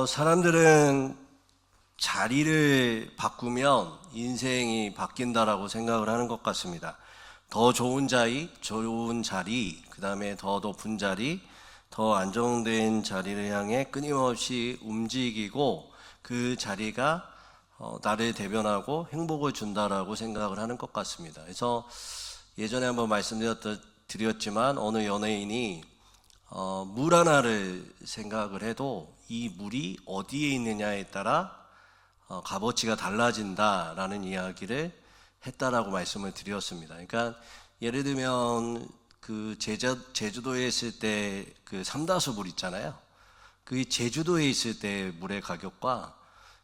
사람들은 자리를 바꾸면 인생이 바뀐다라고 생각을 하는 것 같습니다. 더 좋은 자리, 그 다음에 더 높은 자리, 더 안정된 자리를 향해 끊임없이 움직이고 그 자리가 나를 대변하고 행복을 준다라고 생각을 하는 것 같습니다. 그래서 예전에 한번 말씀드렸지만 어느 연예인이 물 하나를 생각을 해도 이 물이 어디에 있느냐에 따라 값어치가 달라진다라는 이야기를 했다라고 말씀을 드렸습니다. 그러니까 예를 들면 그 제주도에 있을 때 그 삼다수 물 있잖아요. 그 제주도에 있을 때 물의 가격과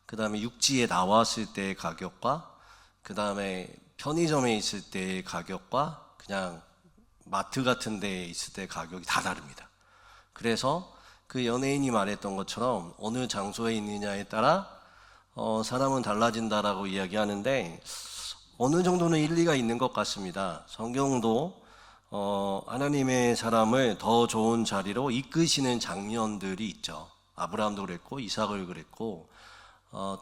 그 다음에 육지에 나왔을 때의 가격과 그 다음에 편의점에 있을 때의 가격과 그냥 마트 같은 데에 있을 때의 가격이 다 다릅니다. 그래서 그 연예인이 말했던 것처럼 어느 장소에 있느냐에 따라 사람은 달라진다라고 이야기하는데 어느 정도는 일리가 있는 것 같습니다. 성경도 하나님의 사람을 더 좋은 자리로 이끄시는 장면들이 있죠. 아브라함도 그랬고 이삭을 그랬고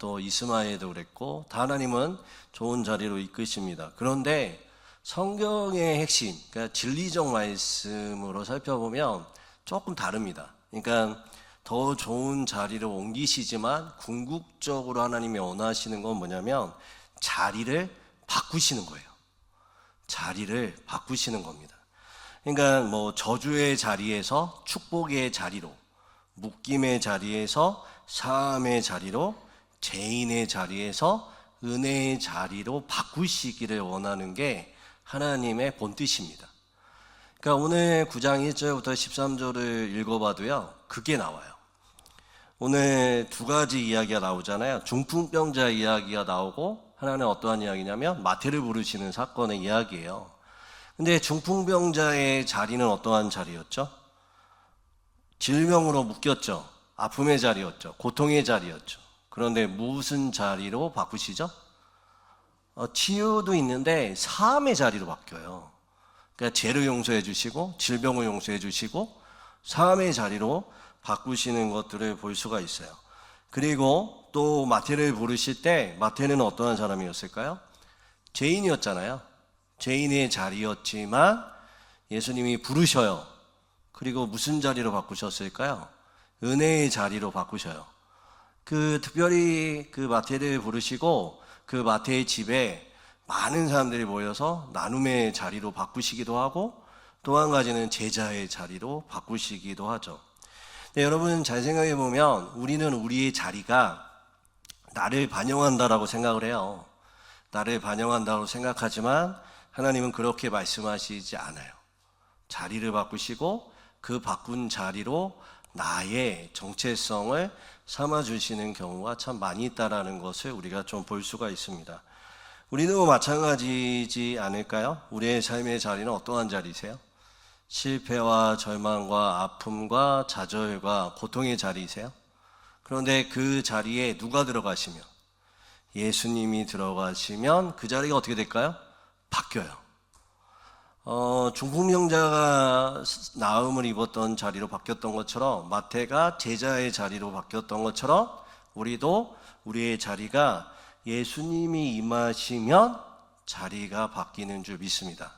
또 이스마엘도 그랬고 다 하나님은 좋은 자리로 이끄십니다. 그런데 성경의 핵심, 그러니까 진리적 말씀으로 살펴보면 조금 다릅니다. 그러니까 더 좋은 자리로 옮기시지만 궁극적으로 하나님이 원하시는 건 뭐냐면 자리를 바꾸시는 거예요. 자리를 바꾸시는 겁니다. 그러니까 뭐 저주의 자리에서 축복의 자리로, 묶임의 자리에서 사함의 자리로, 죄인의 자리에서 은혜의 자리로 바꾸시기를 원하는 게 하나님의 본뜻입니다. 그러니까 오늘 9장 1절부터 13절을 읽어봐도요, 그게 나와요. 오늘 두 가지 이야기가 나오잖아요. 중풍병자 이야기가 나오고 하나는 어떠한 이야기냐면 마태를 부르시는 사건의 이야기예요. 근데 중풍병자의 자리는 어떠한 자리였죠? 질병으로 묶였죠. 아픔의 자리였죠. 고통의 자리였죠. 그런데 무슨 자리로 바꾸시죠? 치유도 있는데 사함의 자리로 바뀌어요. 그러니까 죄를 용서해 주시고 질병을 용서해 주시고 사함의 자리로 바꾸시는 것들을 볼 수가 있어요. 그리고 또 마태를 부르실 때 마태는 어떠한 사람이었을까요? 죄인이었잖아요. 죄인의 자리였지만 예수님이 부르셔요. 그리고 무슨 자리로 바꾸셨을까요? 은혜의 자리로 바꾸셔요. 특별히 그 마태를 부르시고 그 마태의 집에 많은 사람들이 모여서 나눔의 자리로 바꾸시기도 하고 또 한 가지는 제자의 자리로 바꾸시기도 하죠. 네, 여러분 잘 생각해 보면 우리는 우리의 자리가 나를 반영한다라고 생각을 해요. 나를 반영한다고 생각하지만 하나님은 그렇게 말씀하시지 않아요. 자리를 바꾸시고 그 바꾼 자리로 나의 정체성을 삼아주시는 경우가 참 많이 있다라는 것을 우리가 좀 볼 수가 있습니다. 우리도 마찬가지지 않을까요? 우리의 삶의 자리는 어떠한 자리세요? 실패와 절망과 아픔과 좌절과 고통의 자리이세요? 그런데 그 자리에 누가 들어가시면, 예수님이 들어가시면 그 자리가 어떻게 될까요? 바뀌어요. 중풍병자가 나음을 입었던 자리로 바뀌었던 것처럼 마태가 제자의 자리로 바뀌었던 것처럼 우리도 우리의 자리가 예수님이 임하시면 자리가 바뀌는 줄 믿습니다.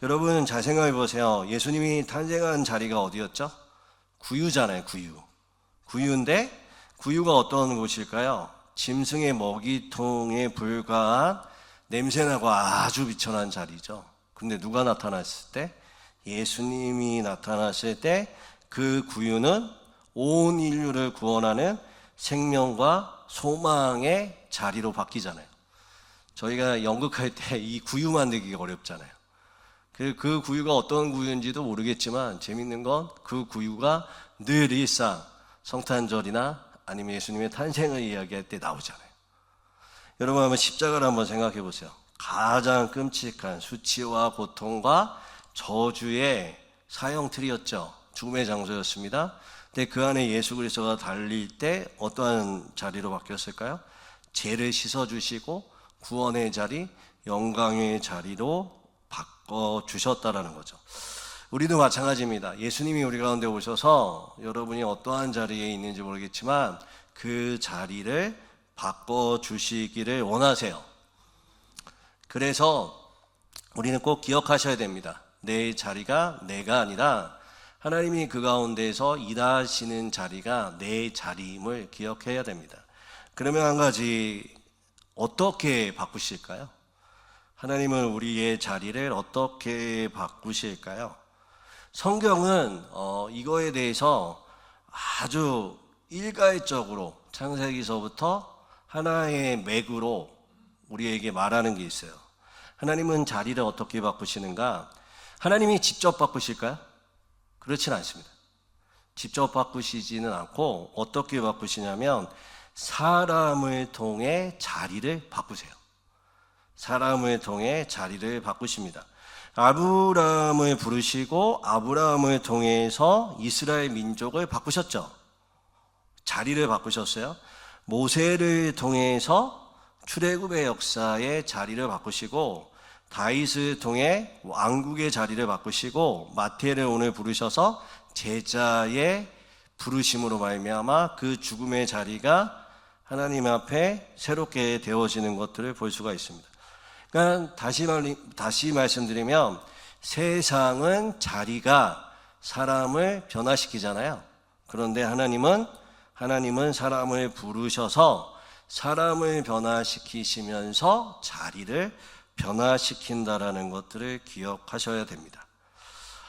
여러분 잘 생각해 보세요. 예수님이 탄생한 자리가 어디였죠? 구유잖아요. 구유인데 구유가 어떤 곳일까요? 짐승의 먹이통에 불과한 냄새나고 아주 비천한 자리죠. 근데 누가 나타났을 때? 예수님이 나타났을 때 그 구유는 온 인류를 구원하는 생명과 소망의 자리로 바뀌잖아요. 저희가 연극할 때 이 구유 만들기가 어렵잖아요. 그 구유가 어떤 구유인지도 모르겠지만 재밌는 건 그 구유가 늘 일상 성탄절이나 아니면 예수님의 탄생을 이야기할 때 나오잖아요. 여러분 한번 십자가를 한번 생각해 보세요. 가장 끔찍한 수치와 고통과 저주의 사형틀이었죠. 죽음의 장소였습니다. 근데 그 안에 예수 그리스도가 달릴 때 어떠한 자리로 바뀌었을까요? 죄를 씻어주시고 구원의 자리, 영광의 자리로 바꿔주셨다라는 거죠. 우리도 마찬가지입니다. 예수님이 우리 가운데 오셔서 여러분이 어떠한 자리에 있는지 모르겠지만 그 자리를 바꿔주시기를 원하세요. 그래서 우리는 꼭 기억하셔야 됩니다. 내 자리가 내가 아니라 하나님이 그 가운데에서 일하시는 자리가 내 자리임을 기억해야 됩니다. 그러면 한 가지, 어떻게 바꾸실까요? 하나님은 우리의 자리를 어떻게 바꾸실까요? 성경은 이거에 대해서 아주 일괄적으로 창세기서부터 하나의 맥으로 우리에게 말하는 게 있어요. 하나님은 자리를 어떻게 바꾸시는가? 하나님이 직접 바꾸실까요? 그렇진 않습니다. 직접 바꾸시지는 않고 어떻게 바꾸시냐면 사람을 통해 자리를 바꾸세요. 사람을 통해 자리를 바꾸십니다. 아브라함을 부르시고 아브라함을 통해서 이스라엘 민족을 바꾸셨죠. 자리를 바꾸셨어요. 모세를 통해서 출애굽의 역사의 자리를 바꾸시고 다윗을 통해 왕국의 자리를 바꾸시고 마태를 오늘 부르셔서 제자의 부르심으로 말미암아 그 죽음의 자리가 하나님 앞에 새롭게 되어지는 것들을 볼 수가 있습니다. 그러니까 다시 말씀드리면 세상은 자리가 사람을 변화시키잖아요. 그런데 하나님은 사람을 부르셔서 사람을 변화시키시면서 자리를 변화시킨다라는 것들을 기억하셔야 됩니다.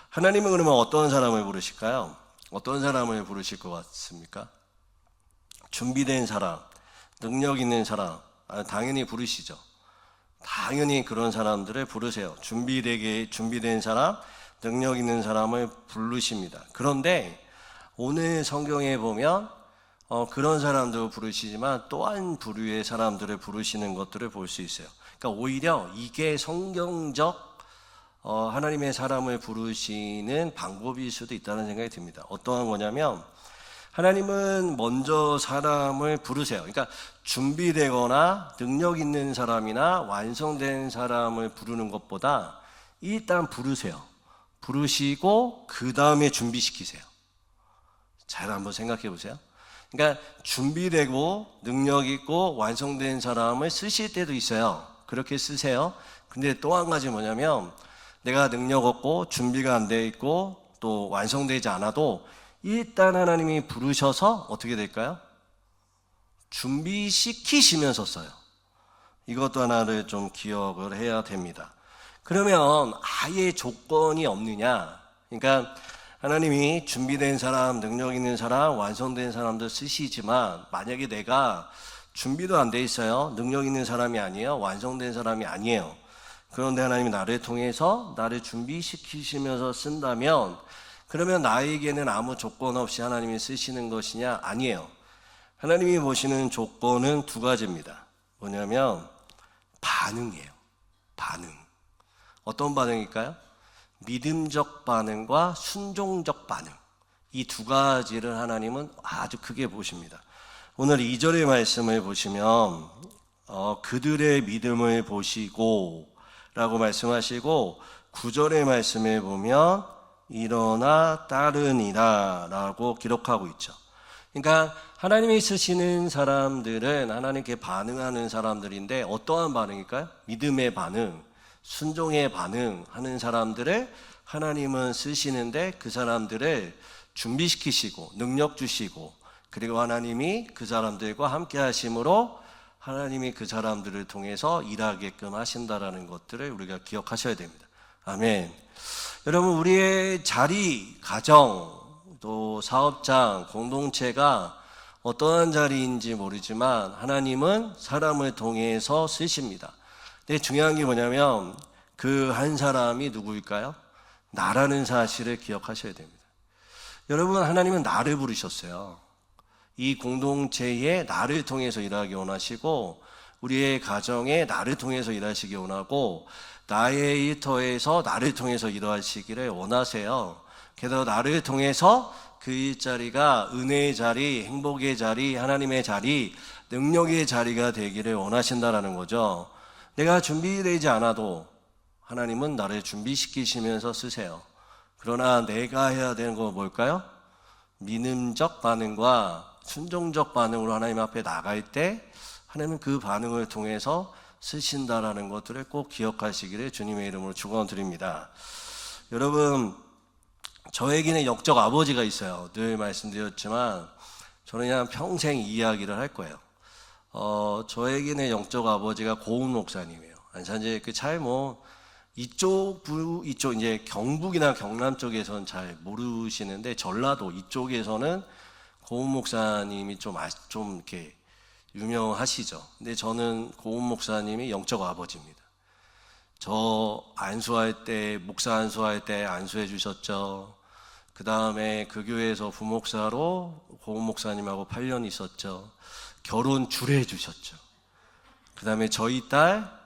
하나님은 그러면 어떤 사람을 부르실까요? 어떤 사람을 부르실 것 같습니까? 준비된 사람, 능력 있는 사람, 당연히 부르시죠. 당연히 그런 사람들을 부르세요. 준비된 사람, 능력 있는 사람을 부르십니다. 그런데 오늘 성경에 보면 그런 사람도 부르시지만 또한 부류의 사람들을 부르시는 것들을 볼 수 있어요. 그러니까 오히려 이게 성경적 하나님의 사람을 부르시는 방법일 수도 있다는 생각이 듭니다. 어떠한 거냐면 하나님은 먼저 사람을 부르세요. 그러니까 준비되거나 능력 있는 사람이나 완성된 사람을 부르는 것보다 일단 부르세요. 부르시고 그 다음에 준비시키세요. 잘 한번 생각해 보세요. 그러니까 준비되고 능력 있고 완성된 사람을 쓰실 때도 있어요. 그렇게 쓰세요. 근데 또 한 가지 뭐냐면 내가 능력 없고 준비가 안 돼 있고 또 완성되지 않아도 일단 하나님이 부르셔서 어떻게 될까요? 준비시키시면서 써요. 이것도 하나를 좀 기억을 해야 됩니다. 그러면 아예 조건이 없느냐? 그러니까 하나님이 준비된 사람, 능력 있는 사람, 완성된 사람들 쓰시지만 만약에 내가 준비도 안 돼 있어요. 능력 있는 사람이 아니에요. 완성된 사람이 아니에요. 그런데 하나님이 나를 통해서 나를 준비시키시면서 쓴다면 그러면 나에게는 아무 조건 없이 하나님이 쓰시는 것이냐? 아니에요. 하나님이 보시는 조건은 두 가지입니다. 뭐냐면 반응이에요. 반응. 어떤 반응일까요? 믿음적 반응과 순종적 반응. 이 두 가지를 하나님은 아주 크게 보십니다. 오늘 2절의 말씀을 보시면 그들의 믿음을 보시고 라고 말씀하시고 9절의 말씀을 보면 일어나 따르니라 라고 기록하고 있죠. 그러니까 하나님이 쓰시는 사람들은 하나님께 반응하는 사람들인데 어떠한 반응일까요? 믿음의 반응, 순종의 반응하는 사람들을 하나님은 쓰시는데 그 사람들을 준비시키시고 능력 주시고 그리고 하나님이 그 사람들과 함께 하심으로 하나님이 그 사람들을 통해서 일하게끔 하신다라는 것들을 우리가 기억하셔야 됩니다. 아멘. 여러분, 우리의 자리, 가정, 또 사업장, 공동체가 어떠한 자리인지 모르지만 하나님은 사람을 통해서 쓰십니다. 근데 중요한 게 뭐냐면 그 한 사람이 누구일까요? 나라는 사실을 기억하셔야 됩니다. 여러분, 하나님은 나를 부르셨어요. 이 공동체에 나를 통해서 일하기 원하시고 우리의 가정에 나를 통해서 일하시기 원하고 나의 일터에서 나를 통해서 일하시기를 원하세요. 게다가 나를 통해서 그 일자리가 은혜의 자리, 행복의 자리, 하나님의 자리, 능력의 자리가 되기를 원하신다라는 거죠. 내가 준비되지 않아도 하나님은 나를 준비시키시면서 쓰세요. 그러나 내가 해야 되는 건 뭘까요? 믿음적 반응과 순종적 반응으로 하나님 앞에 나갈 때 하나님은 그 반응을 통해서 쓰신다라는 것들을 꼭 기억하시기를 주님의 이름으로 축원드립니다. 여러분, 저에게는 영적 아버지가 있어요. 늘 말씀드렸지만 저는 그냥 평생 이 이야기를 할 거예요. 저에게는 영적 아버지가 고은 목사님이에요. 안산제 잘 이쪽 이제 경북이나 경남 쪽에서는 잘 모르시는데 전라도 이쪽에서는 고은 목사님이 좀 이렇게 유명하시죠. 근데 저는 고은 목사님이 영적 아버지입니다. 저 안수할 때, 목사 안수할 때 안수해 주셨죠. 그 다음에 그 교회에서 부목사로 고은 목사님하고 8년 있었죠. 결혼 주례해 주셨죠. 그 다음에 저희 딸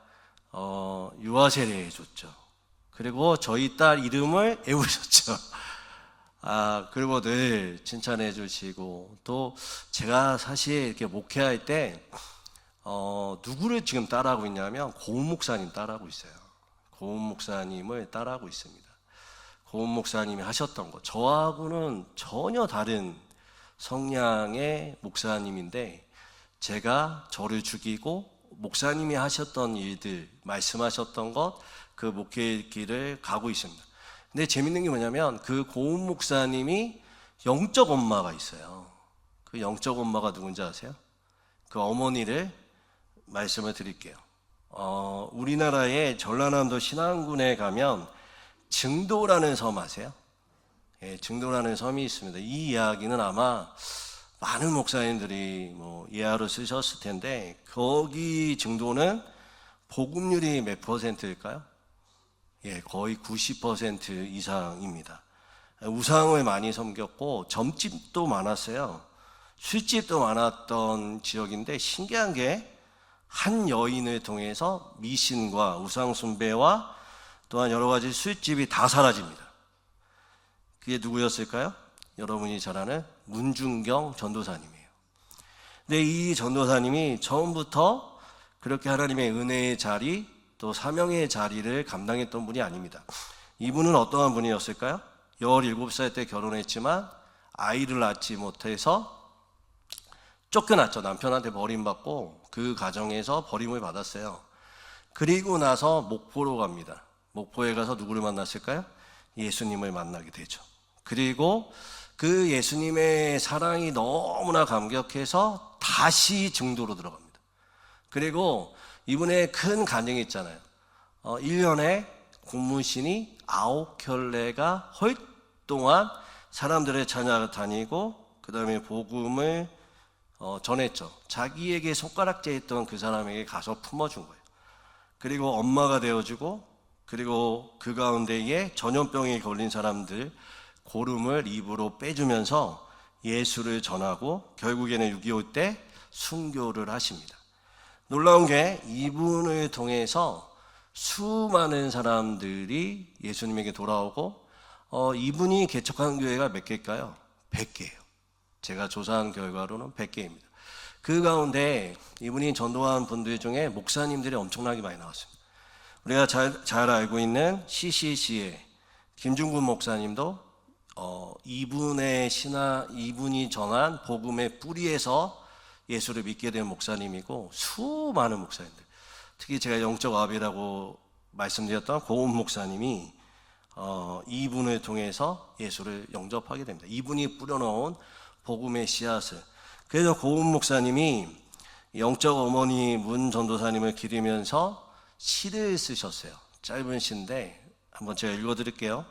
유아세례 해줬죠. 그리고 저희 딸 이름을 외우셨죠. 그리고 늘 칭찬해 주시고, 또 제가 사실 이렇게 목회할 때 누구를 지금 따라하고 있냐면 고은 목사님 따라하고 있어요. 고은 목사님을 따라하고 있습니다. 고은 목사님이 하셨던 거, 저하고는 전혀 다른 성향의 목사님인데 제가 저를 죽이고 목사님이 하셨던 일들, 말씀하셨던 것, 그 목회의 길을 가고 있습니다. 근데 재밌는 게 뭐냐면 그 고은 목사님이 영적 엄마가 있어요. 그 영적 엄마가 누군지 아세요? 그 어머니를 말씀을 드릴게요. 우리나라의 전라남도 신안군에 가면 증도라는 섬 아세요? 예, 증도라는 섬이 있습니다. 이 이야기는 아마 많은 목사님들이 예화로 쓰셨을 텐데, 거기 증도는 복음률이 몇 %일까요? 예, 거의 90% 이상입니다. 우상을 많이 섬겼고 점집도 많았어요. 술집도 많았던 지역인데, 신기한 게 한 여인을 통해서 미신과 우상 숭배와 또한 여러 가지 술집이 다 사라집니다. 그게 누구였을까요? 여러분이 잘 아는 문중경 전도사님이에요. 근데 이 전도사님이 처음부터 그렇게 하나님의 은혜의 자리, 또 사명의 자리를 감당했던 분이 아닙니다. 이분은 어떠한 분이었을까요? 17살 때 결혼했지만 아이를 낳지 못해서 쫓겨났죠. 남편한테 버림받고 그 가정에서 버림을 받았어요. 그리고 나서 목포로 갑니다. 목포에 가서 누구를 만났을까요? 예수님을 만나게 되죠. 그리고 그 예수님의 사랑이 너무나 감격해서 다시 증도로 들어갑니다. 그리고 이분의 큰 간증이 있잖아요. 1년에 고무신이 9켤레가 헐동안 사람들의 찾아다니고 그 다음에 복음을 전했죠. 자기에게 손가락질 했던 그 사람에게 가서 품어준 거예요. 그리고 엄마가 되어주고, 그리고 그 가운데에 전염병에 걸린 사람들 고름을 입으로 빼주면서 예수를 전하고 결국에는 6.25 때 순교를 하십니다. 놀라운 게 이분을 통해서 수많은 사람들이 예수님에게 돌아오고, 이분이 개척한 교회가 몇 개일까요? 100개예요. 제가 조사한 결과로는 100개입니다. 그 가운데 이분이 전도한 분들 중에 목사님들이 엄청나게 많이 나왔습니다. 우리가 잘 알고 있는 CCC의 김중근 목사님도 이분이 전한 복음의 뿌리에서 예수를 믿게 된 목사님이고, 수많은 목사님들, 특히 제가 영적 아비라고 말씀드렸던 고은 목사님이 이분을 통해서 예수를 영접하게 됩니다. 이분이 뿌려놓은 복음의 씨앗을. 그래서 고은 목사님이 영적 어머니 문 전도사님을 기리면서 시를 쓰셨어요. 짧은 시인데 한번 제가 읽어드릴게요.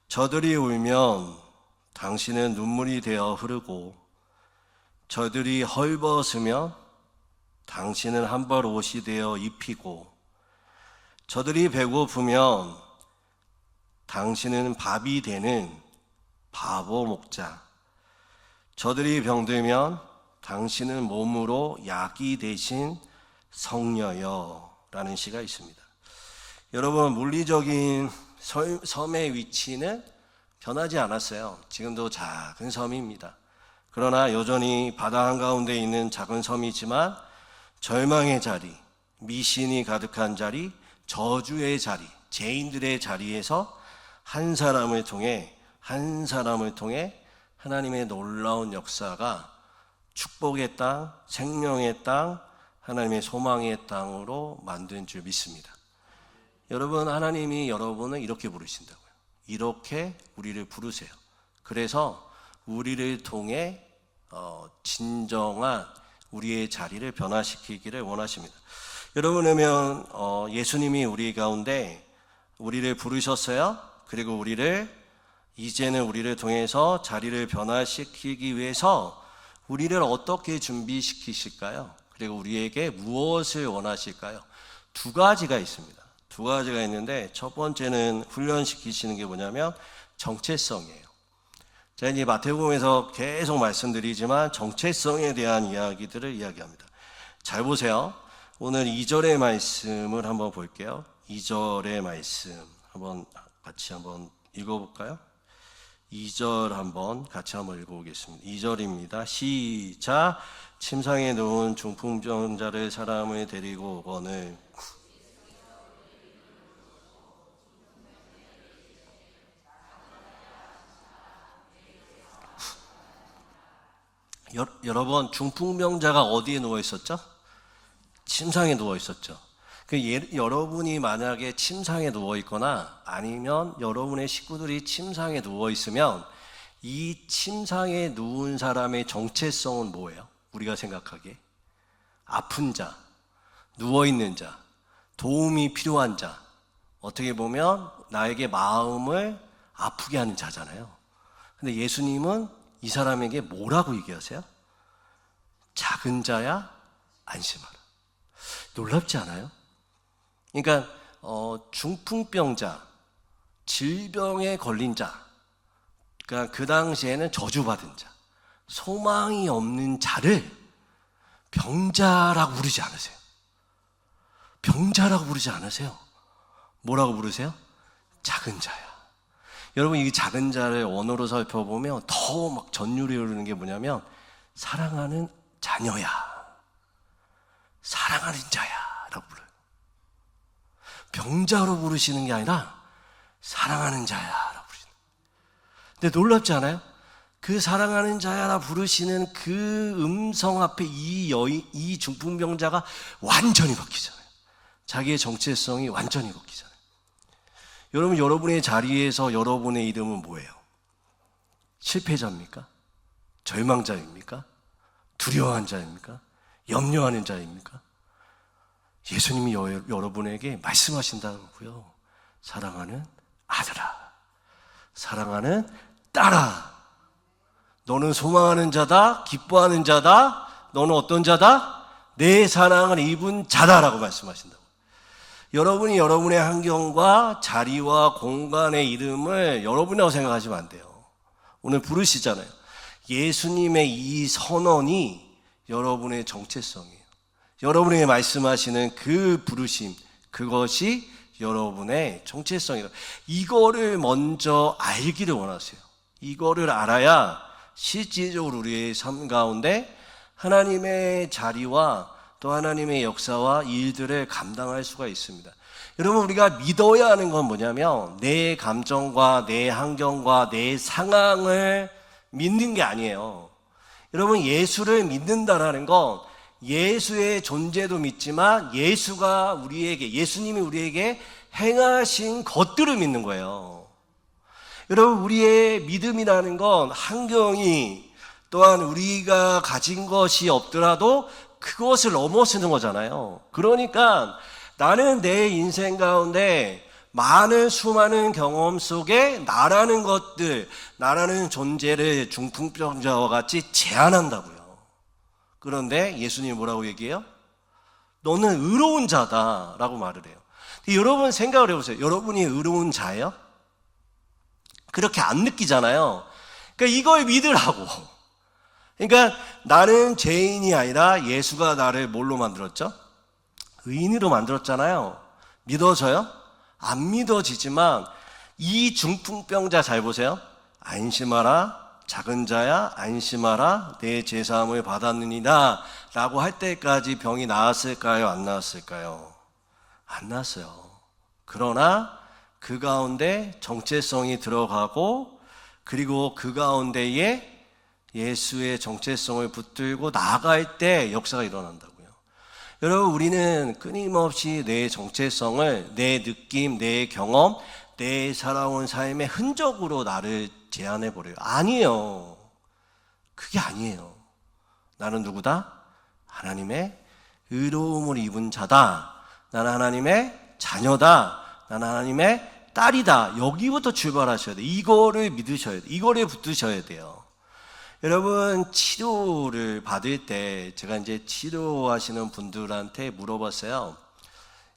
저들이 울면 당신은 눈물이 되어 흐르고, 저들이 헐벗으면 당신은 한 벌 옷이 되어 입히고, 저들이 배고프면 당신은 밥이 되는 바보 목자, 저들이 병들면 당신은 몸으로 약이 되신 성녀여 라는 시가 있습니다. 여러분, 물리적인 섬의 위치는 변하지 않았어요. 지금도 작은 섬입니다. 그러나 여전히 바다 한가운데 있는 작은 섬이지만 절망의 자리, 미신이 가득한 자리, 저주의 자리, 죄인들의 자리에서 한 사람을 통해 하나님의 놀라운 역사가 축복의 땅, 생명의 땅, 하나님의 소망의 땅으로 만든 줄 믿습니다. 여러분, 하나님이 여러분을 이렇게 부르신다고요. 이렇게 우리를 부르세요. 그래서 우리를 통해 진정한 우리의 자리를 변화시키기를 원하십니다. 여러분, 그러면 예수님이 우리 가운데 우리를 부르셨어요. 그리고 이제는 우리를 통해서 자리를 변화시키기 위해서 우리를 어떻게 준비시키실까요? 그리고 우리에게 무엇을 원하실까요? 두 가지가 있습니다. 두 가지가 있는데, 첫 번째는 훈련시키시는 게 뭐냐면 정체성이에요. 제가 이제 마태복음에서 계속 말씀드리지만 정체성에 대한 이야기들을 이야기합니다. 잘 보세요. 오늘 2절의 말씀을 한번 볼게요. 2절의 말씀 같이 한번 읽어볼까요? 2절 같이 한번 읽어보겠습니다. 2절입니다. 시작. 침상에 누운 중풍병자를 사람을 데리고 오거늘 여러분, 중풍병자가 어디에 누워 있었죠? 침상에 누워 있었죠. 여러분이 만약에 침상에 누워 있거나 아니면 여러분의 식구들이 침상에 누워 있으면 이 침상에 누운 사람의 정체성은 뭐예요? 우리가 생각하기에 아픈 자, 누워 있는 자, 도움이 필요한 자, 어떻게 보면 나에게 마음을 아프게 하는 자잖아요. 근데 예수님은 이 사람에게 뭐라고 얘기하세요? 작은 자야 안심하라. 놀랍지 않아요? 그러니까 중풍병자, 질병에 걸린 자, 그러니까 그 당시에는 저주받은 자, 소망이 없는 자를 병자라고 부르지 않으세요. 병자라고 부르지 않으세요. 뭐라고 부르세요? 작은 자야. 여러분, 이 작은 자를 언어로 살펴보면 더 막 전율이 흐르는 게 뭐냐면 사랑하는 자녀야, 사랑하는 자야 라고 불러요. 병자로 부르시는 게 아니라 사랑하는 자야 라고 부르시는. 근데 놀랍지 않아요? 그 사랑하는 자야라 부르시는 그 음성 앞에 이 중풍병자가 완전히 바뀌잖아요. 자기의 정체성이 완전히 바뀌잖아요. 여러분, 여러분의 자리에서 여러분의 이름은 뭐예요? 실패자입니까? 절망자입니까? 두려워한 자입니까? 염려하는 자입니까? 예수님이 여러분에게 말씀하신다고요. 사랑하는 아들아, 사랑하는 딸아, 너는 소망하는 자다, 기뻐하는 자다, 너는 어떤 자다? 내 사랑을 입은 자다라고 말씀하신다고. 여러분이 여러분의 환경과 자리와 공간의 이름을 여러분이라고 생각하시면 안 돼요. 오늘 부르시잖아요. 예수님의 이 선언이 여러분의 정체성이에요. 여러분에게 말씀하시는 그 부르심, 그것이 여러분의 정체성이에요. 이거를 먼저 알기를 원하세요. 이거를 알아야 실질적으로 우리의 삶 가운데 하나님의 자리와 또 하나님의 역사와 일들을 감당할 수가 있습니다. 여러분, 우리가 믿어야 하는 건 뭐냐면 내 감정과 내 환경과 내 상황을 믿는 게 아니에요. 여러분, 예수를 믿는다라는 건 예수의 존재도 믿지만 예수님이 우리에게 행하신 것들을 믿는 거예요. 여러분, 우리의 믿음이라는 건 환경이 또한 우리가 가진 것이 없더라도 그것을 넘어서는 거잖아요. 그러니까 나는 내 인생 가운데 많은 수많은 경험 속에 나라는 것들, 나라는 존재를 중풍병자와 같이 제한한다고요. 그런데 예수님이 뭐라고 얘기해요? 너는 의로운 자다라고 말을 해요. 여러분 생각을 해보세요. 여러분이 의로운 자예요? 그렇게 안 느끼잖아요. 그러니까 이걸 믿으라고. 그러니까 나는 죄인이 아니라 예수가 나를 뭘로 만들었죠? 의인으로 만들었잖아요. 믿어져요? 안 믿어지지만 이 중풍병자 잘 보세요. 안심하라, 작은 자야 안심하라, 내 제사함을 받았느니라 라고 할 때까지 병이 나았을까요? 안 나았을까요? 안 나았어요. 그러나 그 가운데 정체성이 들어가고 그리고 그 가운데에 예수의 정체성을 붙들고 나아갈 때 역사가 일어난다고요. 여러분, 우리는 끊임없이 내 정체성을 내 느낌, 내 경험, 내 살아온 삶의 흔적으로 나를 제한해 버려요. 아니에요. 그게 아니에요. 나는 누구다? 하나님의 의로움을 입은 자다. 나는 하나님의 자녀다. 나는 하나님의 딸이다. 여기부터 출발하셔야 돼요. 이거를 믿으셔야 돼요. 이거를 붙드셔야 돼요. 여러분, 치료를 받을 때 제가 이제 치료하시는 분들한테 물어봤어요.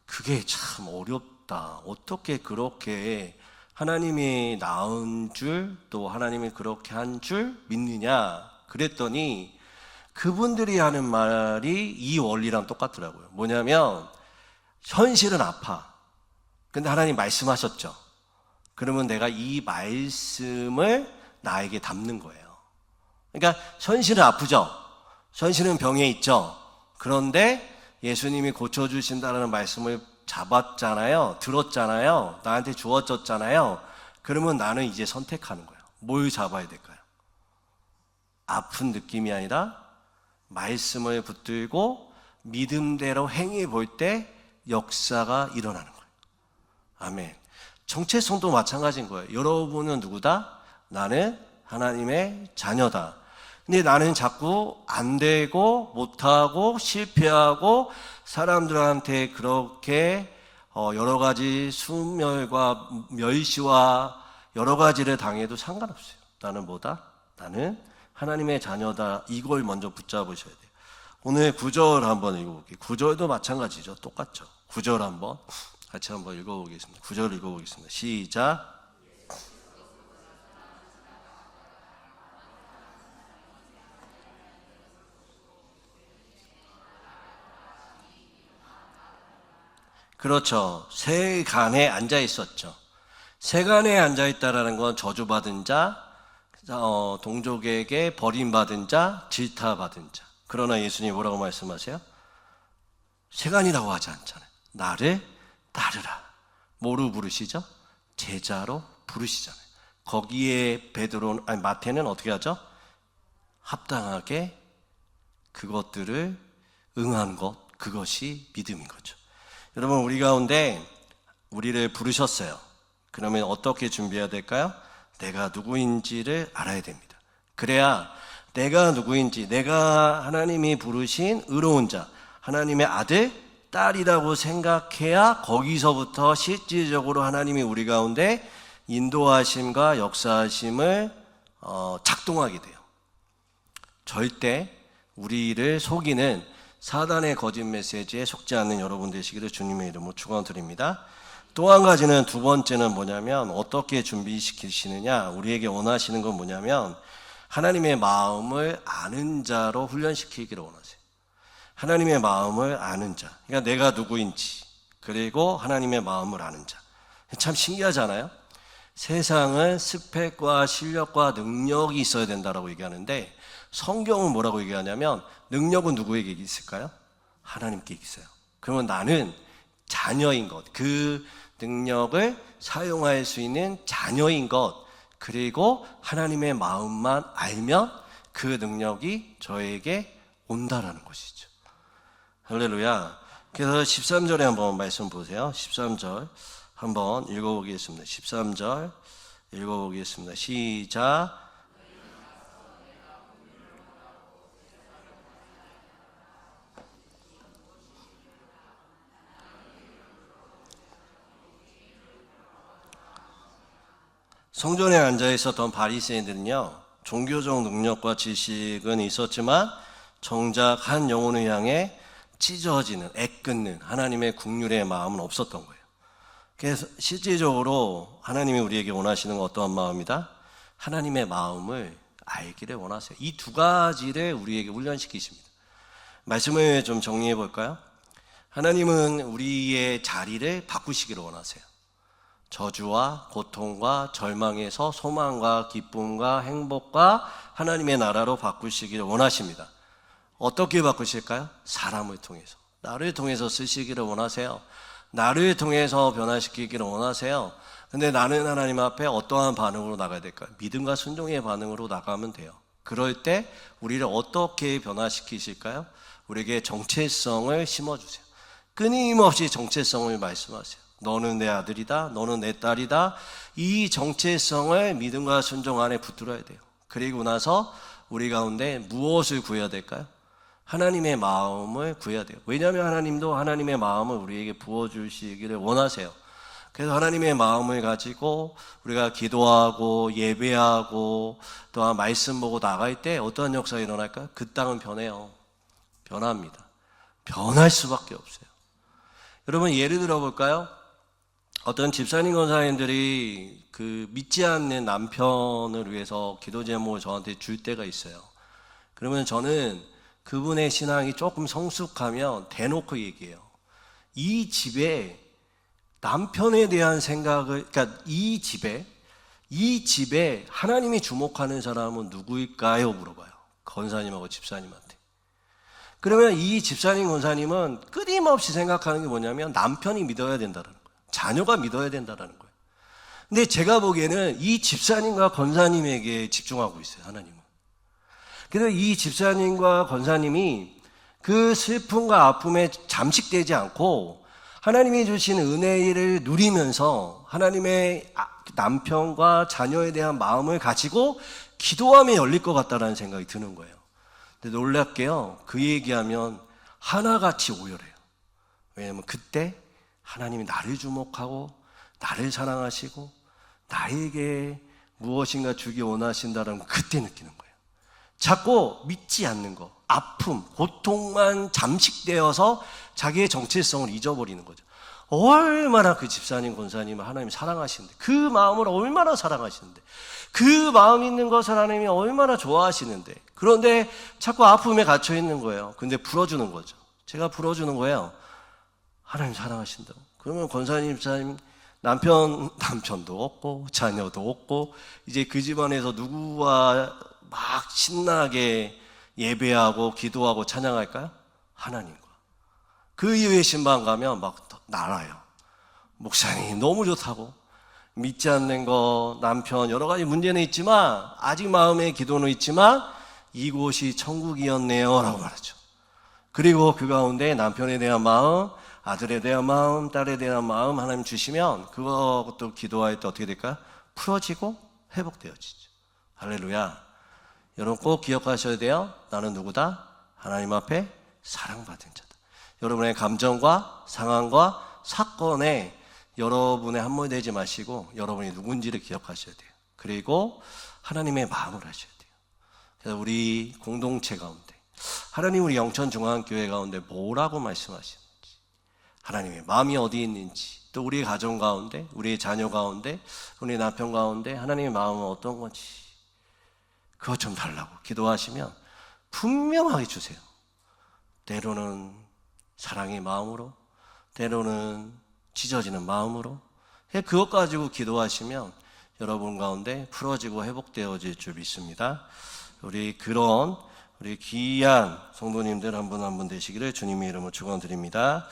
그게 참 어렵다. 어떻게 그렇게 하나님이 낳은 줄, 또 하나님이 그렇게 한 줄 믿느냐? 그랬더니 그분들이 하는 말이 이 원리랑 똑같더라고요. 뭐냐면 현실은 아파. 근데 하나님 말씀하셨죠. 그러면 내가 이 말씀을 나에게 담는 거예요. 그러니까 현실은 아프죠. 현실은 병에 있죠. 그런데 예수님이 고쳐주신다는 말씀을 잡았잖아요. 들었잖아요. 나한테 주어졌잖아요. 그러면 나는 이제 선택하는 거예요. 뭘 잡아야 될까요? 아픈 느낌이 아니라 말씀을 붙들고 믿음대로 행해 볼 때 역사가 일어나는 거예요. 아멘. 정체성도 마찬가지인 거예요. 여러분은 누구다? 나는 하나님의 자녀다. 근데 나는 자꾸 안 되고 못하고 실패하고 사람들한테 그렇게 여러 가지 순멸과 멸시와 여러 가지를 당해도 상관없어요. 나는 뭐다? 나는 하나님의 자녀다. 이걸 먼저 붙잡으셔야 돼요. 오늘 9절 한번 읽어볼게요. 9절도 마찬가지죠. 똑같죠. 9절 한번 같이 한번 읽어보겠습니다. 9절 읽어보겠습니다. 시작. 그렇죠. 세간에 앉아 있었죠. 세간에 앉아 있다라는 건 저주받은 자, 동족에게 버림받은 자, 질타받은 자. 그러나 예수님이 뭐라고 말씀하세요? 세간이라고 하지 않잖아요. 나를 따르라. 뭐로 부르시죠? 제자로 부르시잖아요. 거기에 마태는 어떻게 하죠? 합당하게 그것들을 응한 것, 그것이 믿음인 거죠. 여러분, 우리 가운데 우리를 부르셨어요. 그러면 어떻게 준비해야 될까요? 내가 누구인지를 알아야 됩니다. 그래야 내가 누구인지, 내가 하나님이 부르신 의로운 자, 하나님의 아들, 딸이라고 생각해야 거기서부터 실질적으로 하나님이 우리 가운데 인도하심과 역사하심을 작동하게 돼요. 절대 우리를 속이는 사단의 거짓 메시지에 속지 않는 여러분 되시기를 주님의 이름으로 축원드립니다. 또 한 가지는, 두 번째는 뭐냐면 어떻게 준비시키시느냐, 우리에게 원하시는 건 뭐냐면 하나님의 마음을 아는 자로 훈련시키기를 원하세요. 하나님의 마음을 아는 자, 그러니까 내가 누구인지, 그리고 하나님의 마음을 아는 자. 참 신기하잖아요. 세상은 스펙과 실력과 능력이 있어야 된다라고 얘기하는데 성경은 뭐라고 얘기하냐면 능력은 누구에게 있을까요? 하나님께 있어요. 그러면 나는 자녀인 것, 그 능력을 사용할 수 있는 자녀인 것, 그리고 하나님의 마음만 알면 그 능력이 저에게 온다라는 것이죠. 할렐루야. 그래서 13절에 한번 말씀 보세요. 13절 한번 읽어보겠습니다. 13절 읽어보겠습니다. 시작. 성전에 앉아 있었던 바리새인들은요, 종교적 능력과 지식은 있었지만 정작 한 영혼을 향해 찢어지는, 애끓는 하나님의 긍휼의 마음은 없었던 거예요. 그래서 실질적으로 하나님이 우리에게 원하시는 건 어떠한 마음이다? 하나님의 마음을 알기를 원하세요. 이 두 가지를 우리에게 훈련시키십니다. 말씀을 좀 정리해 볼까요? 하나님은 우리의 자리를 바꾸시기를 원하세요. 저주와 고통과 절망에서 소망과 기쁨과 행복과 하나님의 나라로 바꾸시기를 원하십니다. 어떻게 바꾸실까요? 사람을 통해서, 나를 통해서 쓰시기를 원하세요. 나를 통해서 변화시키기를 원하세요. 근데 나는 하나님 앞에 어떠한 반응으로 나가야 될까요? 믿음과 순종의 반응으로 나가면 돼요. 그럴 때 우리를 어떻게 변화시키실까요? 우리에게 정체성을 심어주세요. 끊임없이 정체성을 말씀하세요. 너는 내 아들이다, 너는 내 딸이다. 이 정체성을 믿음과 순종 안에 붙들어야 돼요. 그리고 나서 우리 가운데 무엇을 구해야 될까요? 하나님의 마음을 구해야 돼요. 왜냐하면 하나님도 하나님의 마음을 우리에게 부어주시기를 원하세요. 그래서 하나님의 마음을 가지고 우리가 기도하고 예배하고 또한 말씀 보고 나갈 때 어떠한 역사가 일어날까요? 그 땅은 변해요. 변합니다. 변할 수밖에 없어요. 여러분 예를 들어 볼까요? 어떤 집사님 권사님들이 그 믿지 않는 남편을 위해서 기도 제목을 저한테 줄 때가 있어요. 그러면 저는 그분의 신앙이 조금 성숙하면 대놓고 얘기해요. 이 집에 남편에 대한 생각을, 그러니까 이 집에 하나님이 주목하는 사람은 누구일까요? 물어봐요. 권사님하고 집사님한테. 그러면 이 집사님, 권사님은 끊임없이 생각하는 게 뭐냐면 남편이 믿어야 된다는 거예요. 자녀가 믿어야 된다는 거예요. 근데 제가 보기에는 이 집사님과 권사님에게 집중하고 있어요, 하나님은. 그래서 이 집사님과 권사님이 그 슬픔과 아픔에 잠식되지 않고 하나님이 주신 은혜를 누리면서 하나님의 남편과 자녀에 대한 마음을 가지고 기도하며 열릴 것 같다는 생각이 드는 거예요. 근데 놀랍게요, 그 얘기하면 하나같이 오열해요. 왜냐하면 그때 하나님이 나를 주목하고 나를 사랑하시고 나에게 무엇인가 주기 원하신다는 걸 그때 느끼는 거예요. 자꾸 믿지 않는 거, 아픔, 고통만 잠식되어서 자기의 정체성을 잊어버리는 거죠. 얼마나 그 집사님, 권사님을 하나님이 사랑하시는데, 그 마음을 얼마나 사랑하시는데, 그 마음 있는 것을 하나님이 얼마나 좋아하시는데, 그런데 자꾸 아픔에 갇혀 있는 거예요. 근데 풀어주는 거죠. 제가 풀어주는 거예요. 하나님 사랑하신다고. 그러면 권사님, 집사님, 남편도 없고 자녀도 없고 이제 그 집안에서 누구와 막 신나게 예배하고 기도하고 찬양할까요? 하나님과. 그 이후에 신방 가면 막 날아요. 목사님 너무 좋다고. 믿지 않는 거, 남편 여러 가지 문제는 있지만 아직 마음의 기도는 있지만 이곳이 천국이었네요 라고 말하죠. 그리고 그 가운데 남편에 대한 마음, 아들에 대한 마음, 딸에 대한 마음 하나님 주시면 그것도 기도할 때 어떻게 될까요? 풀어지고 회복되어지죠. 할렐루야. 여러분 꼭 기억하셔야 돼요. 나는 누구다? 하나님 앞에 사랑받은 자다. 여러분의 감정과 상황과 사건에 여러분의 함몰 되지 마시고 여러분이 누군지를 기억하셔야 돼요. 그리고 하나님의 마음을 하셔야 돼요. 그래서 우리 공동체 가운데 하나님 우리 영천중앙교회 가운데 뭐라고 말씀하시는지, 하나님의 마음이 어디 있는지, 또 우리 가정 가운데, 우리 자녀 가운데, 우리 남편 가운데 하나님의 마음은 어떤 건지 그것 좀 달라고 기도하시면 분명하게 주세요. 때로는 사랑의 마음으로, 때로는 찢어지는 마음으로, 그것 가지고 기도하시면 여러분 가운데 풀어지고 회복되어질 줄 믿습니다. 우리 귀한 성도님들 한 분 한 분 되시기를 주님의 이름으로 축원드립니다.